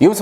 يوم 17/8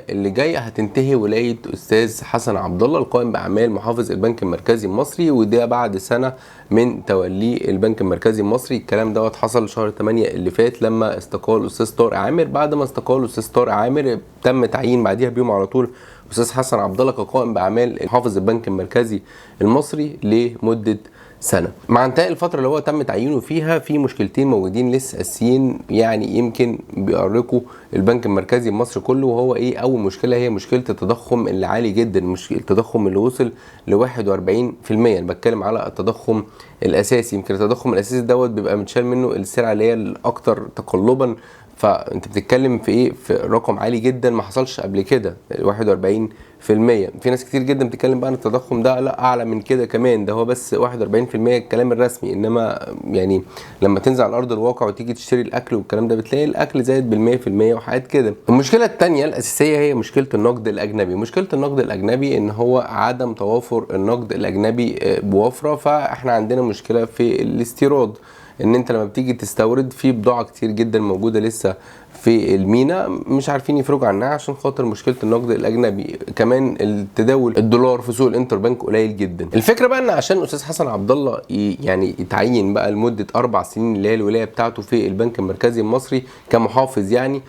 اللي جاي هتنتهي ولايه استاذ حسن عبد الله القائم باعمال محافظ البنك المركزي المصري، وده بعد سنه من توليه البنك المركزي المصري. الكلام دوت حصل شهر 8 اللي فات لما استقال الاستاذ طارق عامر. بعد ما استقال الاستاذ طارق عامر تم تعيين بعديها بيوم على طول استاذ حسن عبد الله كقائم باعمال محافظ البنك المركزي المصري لمده سنه. مع انتهاء الفتره اللي هو تم تعيينه فيها في مشكلتين موجودين لسه اساسيين، يعني يمكن بيؤرقوا البنك المركزي المصري كله. وهو ايه؟ اول مشكله هي مشكله التضخم اللي عالي جدا، مشكله التضخم اللي وصل ل 41%. انا بتكلم على التضخم الاساسي. يمكن التضخم الاساسي دوت بيبقى متشال منه السلعه اللي هي الاكثر تقلبا، فانت بتتكلم في ايه؟ في رقم عالي جدا ما حصلش قبل كده 41%. في ناس كتير جدا بتتكلم بقى ان التضخم ده لا اعلى من كده كمان، ده هو بس 41% الكلام الرسمي، انما يعني لما تنزل على ارض الواقع وتيجي تشتري الاكل والكلام ده بتلاقي الاكل زايد بال100% وحاجات كده. المشكله الثانيه الاساسيه هي مشكله النقد الاجنبي. مشكله النقد الاجنبي ان هو عدم توافر النقد الاجنبي بوفره، فاحنا عندنا مشكله في الاستيراد، ان انت لما بتيجي تستورد في بضاعه كتير جدا موجوده لسه في المينا مش عارفين يفرجوا عنها عشان خاطر مشكله النقد الاجنبي. كمان التداول الدولار في سوق الانتر بنك قليل جدا. الفكره بقى ان عشان الاستاذ حسن عبد الله يعني يتعين بقى لمده 4 سنين اللي هي الولايه بتاعته في البنك المركزي المصري كمحافظ، يعني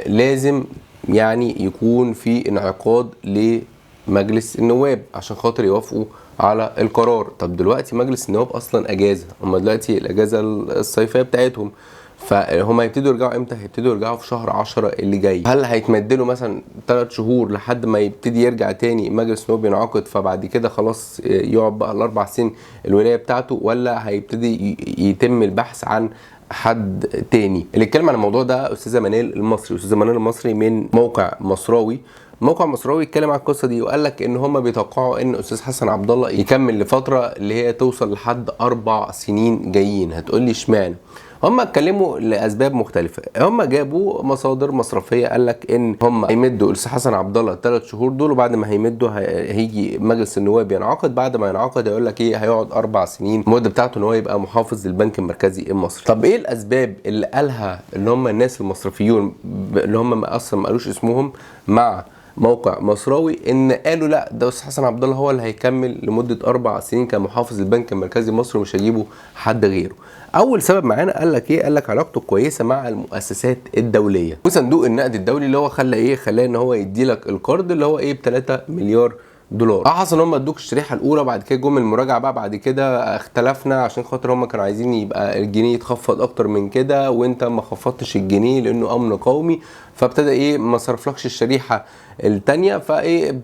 لازم يعني يكون في انعقاد لمجلس النواب عشان خاطر يوافقوا على القرار. طب دلوقتي مجلس النواب اصلا اجازه، هم دلوقتي الاجازه الصيفيه بتاعتهم، فهم هيبتدوا يرجعوا امتى؟ هيبتدوا يرجعوا في شهر 10 اللي جاي. هل هيتمدلوا مثلا 3 شهور لحد ما يبتدي يرجع تاني مجلس النواب ينعقد، فبعد كده خلاص يقعد بقى ال4 سنين الولايه بتاعته، ولا هيبتدي يتم البحث عن حد تاني؟ اللي اتكلم عن الموضوع ده استاذه منال المصري. استاذه منال المصري من موقع مصراوي. موقع مصراوي اتكلم عن القصه دي وقال لك ان هم بيتوقعوا ان استاذ حسن عبد الله يكمل لفتره اللي هي توصل لحد 4 سنين جايين. هتقول لي اشمعنى؟ هم اتكلموا لاسباب مختلفه. هم جابوا مصادر مصرفيه قال لك ان هم هيمدوا الاستاذ حسن عبد الله 3 شهور دول، وبعد ما هيمدوا هيجي مجلس النواب ينعقد. بعد ما ينعقد هيقول لك ايه؟ هيقعد 4 سنين المده بتاعته ان هو يبقى محافظ للبنك المركزي المصري. طب ايه الاسباب اللي قالها اللي هم الناس المصرفيون اللي هم اصلا ما قالوش اسمهم مع موقع مصراوي، ان قالوا لا ده استاذ حسن عبد الله هو اللي هيكمل لمده 4 سنين كمحافظ البنك المركزي المصري ومش هيجيبوا حد غيره؟ اول سبب معانا قال لك ايه؟ قال لك علاقته كويسه مع المؤسسات الدوليه وصندوق النقد الدولي، اللي هو خلاه ان هو يدي لك القرض اللي هو ايه؟ ب 3 مليار دولار. حصل ان هم ادوك الشريحه الاولى، بعد كده جم المراجعه بقى بعد كده اختلفنا عشان خاطر هم كانوا عايزين يبقى الجنيه يتخفض اكتر من كده، وانت ما خفضتش الجنيه لانه امن قومي، فابتدى ايه؟ ما صرفلكش الشريحه الثانيه. فايه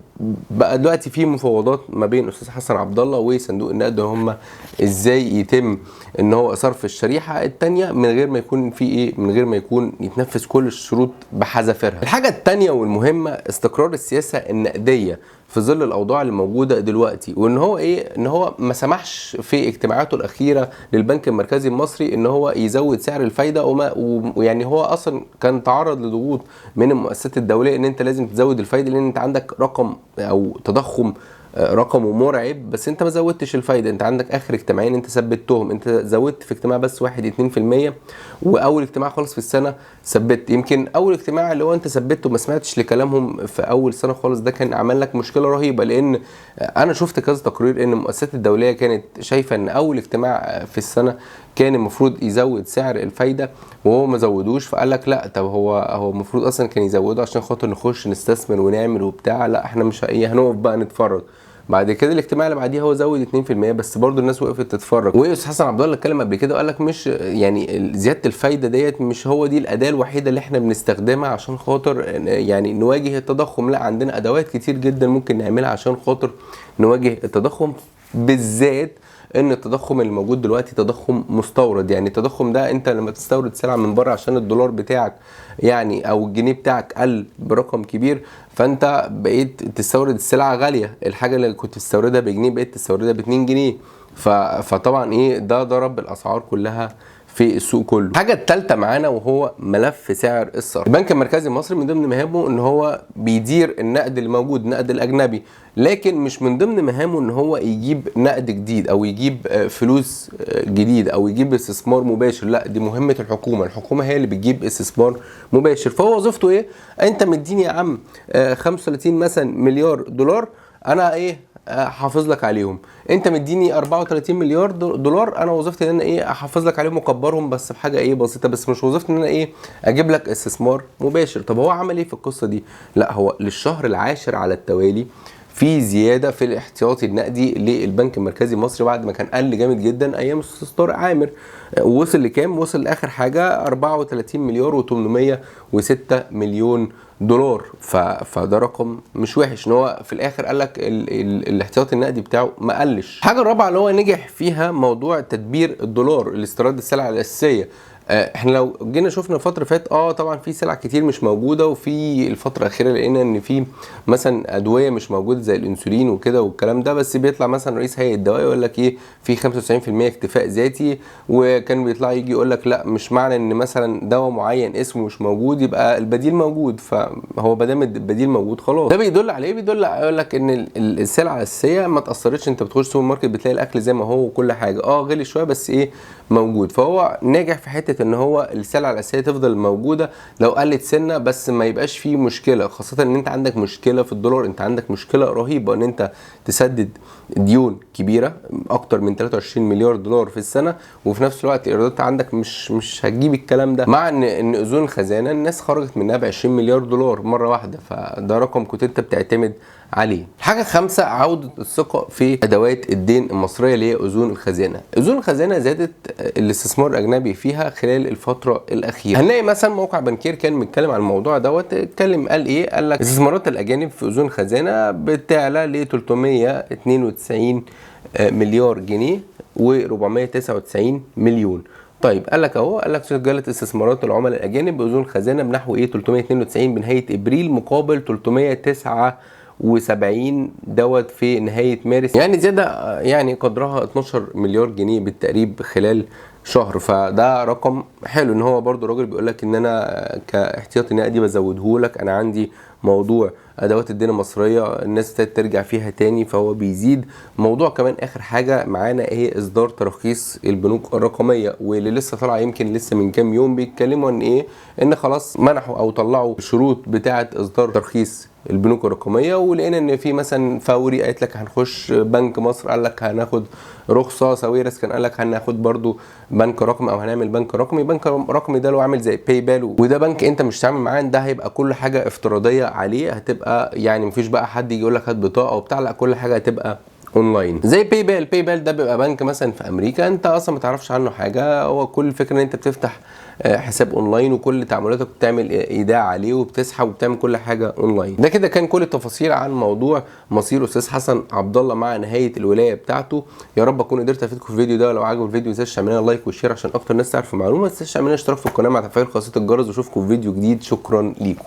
بقى دلوقتي في مفاوضات ما بين استاذ حسن عبد الله وصندوق النقد هم ازاي يتم ان هو صرف الشريحه الثانيه من غير ما يكون في ايه؟ من غير ما يكون يتنفذ كل الشروط بحذافيرها. الحاجه الثانيه والمهمه استقرار السياسه النقديه في ظل الاوضاع اللي موجوده دلوقتي، وان هو ايه؟ ان هو ما سمحش في اجتماعاته الاخيره للبنك المركزي المصري ان هو يزود سعر الفايده، ويعني هو اصلا كان تعرض لضغوط من المؤسسات الدوليه ان انت لازم تزود الفايده لان انت عندك رقم او تضخم رقمه مرعب، بس انت ما زودتش الفايده. انت عندك اخر اجتماعين انت ثبتهم، انت زودت في اجتماع بس 1-2%، واول اجتماع خالص في السنه ثبت. يمكن اول اجتماع اللي هو انت ثبته ما سمعتش لكلامهم في اول سنه خالص، ده كان عمل لك مشكله رهيبه، لان انا شفت كذا تقرير ان المؤسسات الدوليه كانت شايفه ان اول اجتماع في السنه كان المفروض يزود سعر الفايده وهو ما زودوش. فقال لك لا، طب هو المفروض اصلا كان يزوده عشان خاطر نخش نستثمر ونعمل وبتاع، لا احنا مش هنقف بقى نتفرج. بعد كده الاجتماع اللي بعديها هو زود 2% بس برضو الناس وقفت تتفرج. واستاذ حسن عبد الله اتكلم قبل كده وقال لك مش يعني زياده الفايده ديت مش هو دي الاداه الوحيده اللي احنا بنستخدمها عشان خاطر يعني نواجه التضخم، لا عندنا ادوات كتير جدا ممكن نعملها عشان خاطر نواجه التضخم، بالذات ان التضخم اللي موجود دلوقتي تضخم مستورد. يعني التضخم ده انت لما تستورد سلعه من بره عشان الدولار بتاعك يعني او الجنيه بتاعك قل برقم كبير، فانت بقيت تستورد السلعه غاليه. الحاجه اللي كنت تستوردها بجنيه بقيت تستوردها ب2 جنيه. فطبعا ايه؟ ده ضرب الاسعار كلها في السوق كله. الحاجه الثالثه معانا وهو ملف سعر الصرف. البنك المركزي المصري من ضمن مهامه ان هو بيدير النقد اللي موجود، النقد الاجنبي، لكن مش من ضمن مهامه ان هو يجيب نقد جديد او يجيب فلوس جديد او يجيب استثمار مباشر. لا، دي مهمه الحكومه. الحكومه هي اللي بتجيب استثمار مباشر. فهو وظيفته ايه؟ انت مديني يا عم 35 مثلا مليار دولار، انا ايه حافظ لك عليهم. انت مديني 34 مليار دولار، انا وظيفتي ان انا ايه احافظ لك عليهم واكبرهم بس بحاجه ايه بسيطه، بس مش وظيفتي ان انا ايه اجيب لك استثمار مباشر. طب هو عمل ايه في القصه دي؟ لا، هو للشهر العاشر على التوالي في زياده في الاحتياطي النقدي للبنك المركزي المصري بعد ما كان قل جامد جدا ايام الاستاذ طارق عامر. وصل لكام؟ وصل لاخر حاجه 34 مليار و806 مليون دولار. فده رقم مش وحش، ان هو في الاخر قال لك الاحتياطي النقدي بتاعه ما قلش. الحاجه الرابعه اللي هو نجح فيها موضوع تدبير الدولار، الاستيراد السلع الاساسيه. احنا لو جينا شفنا الفتره اللي فاتت طبعا في سلع كتير مش موجوده، وفي الفتره الاخيره لقينا ان في مثلا ادويه مش موجوده زي الانسولين وكده والكلام ده، بس بيطلع مثلا رئيس هيئه الدواء يقول لك ايه في 95% اكتفاء ذاتي، وكان بيطلع يجي يقول لك لا، مش معنى ان مثلا دواء معين اسمه مش موجود يبقى البديل موجود. فهو ما دام البديل موجود خلاص. ده بيدل على ايه؟ بيدل يقول لك ان السلع الاساسيه ما اتاثرتش. انت بتخش سوبر ماركت بتلاقي الاكل زي ما هو وكل حاجه، غلي شويه بس ايه موجود. فهو ناجح في حته ان هو السلع الاساسيه تفضل موجوده، لو قلت سنه بس ما يبقاش فيه مشكله، خاصه ان انت عندك مشكله في الدولار. انت عندك مشكله رهيبه ان انت تسدد ديون كبيره اكتر من 23 مليار دولار في السنه، وفي نفس الوقت الايرادات عندك مش هتجيب الكلام ده، مع ان اذون الخزانه الناس خرجت منها ب 20 مليار دولار مره واحده. فده رقم كنت انت بتعتمد عليه. الحاجه الخامسه عوده الثقه في ادوات الدين المصريه اللي هي اذون الخزانه. اذون الخزانه زادت الاستثمار الاجنبي فيها خلال الفتره الاخيره. هنلاقي مثلا موقع بنكير كان بيتكلم عن الموضوع دوت، اتكلم قال ايه؟ قال لك استثمارات الاجانب في اذون الخزانه بتعلى ل 392 مليار جنيه و499 مليون. طيب قال لك اهو، قال لك سجلت استثمارات العملاء الاجانب باذون الخزانه بنحو 392 بنهايه ابريل مقابل 379 دوت في نهايه مارس، يعني زياده يعني قدرها 12 مليار جنيه بالتقريب خلال شهر. فده رقم حلو، ان هو برضو راجل بيقول لك ان انا كاحتياطي نقدي بزوده لك، انا عندي موضوع ادوات الدين المصريه الناس ترجع فيها تاني فهو بيزيد. موضوع كمان اخر حاجه معانا ايه؟ اصدار تراخيص البنوك الرقميه، واللي لسه طالعه يمكن لسه من كام يوم بيتكلموا ان ايه؟ ان خلاص منحوا او طلعوا الشروط بتاعه اصدار ترخيص البنوك الرقميه، ولقينا ان في مثلا فوري قالت لك هنخش بنك مصر قال لك هناخد رخصه، ساويرس كان قال لك هناخد برضو بنك رقمي او هنعمل بنك رقمي. بنك رقمي ده لو عامل زي باي بال، وده بنك انت مش هتتعامل معاه، ده هيبقى كل حاجه افتراضيه عليه، هتبقى يعني مفيش بقى حد يجي يقول لك هات بطاقه وبتاع، لا كل حاجه هتبقى اونلاين زي باي بال. باي بال ده بيبقى بنك مثلا في امريكا انت اصلا ما تعرفش عنه حاجه، هو كل الفكره ان انت بتفتح حساب اونلاين وكل تعاملاتك بتعمل ايداع عليه وبتسحب وبتعمل كل حاجه اونلاين. ده كده كان كل التفاصيل عن موضوع مصير استاذ حسن عبد الله مع نهايه الولايه بتاعته. يا رب اكون قدرت افيدكم في الفيديو ده. لو عجبك الفيديو ما تنساش تعمل لنا لايك وشير عشان اكتر ناس تعرف المعلومه، ما تنساش تعمل لنا اشتراك في القناه مع تفعيل خاصيه الجرس، واشوفكم في فيديو جديد. شكرا ليكم.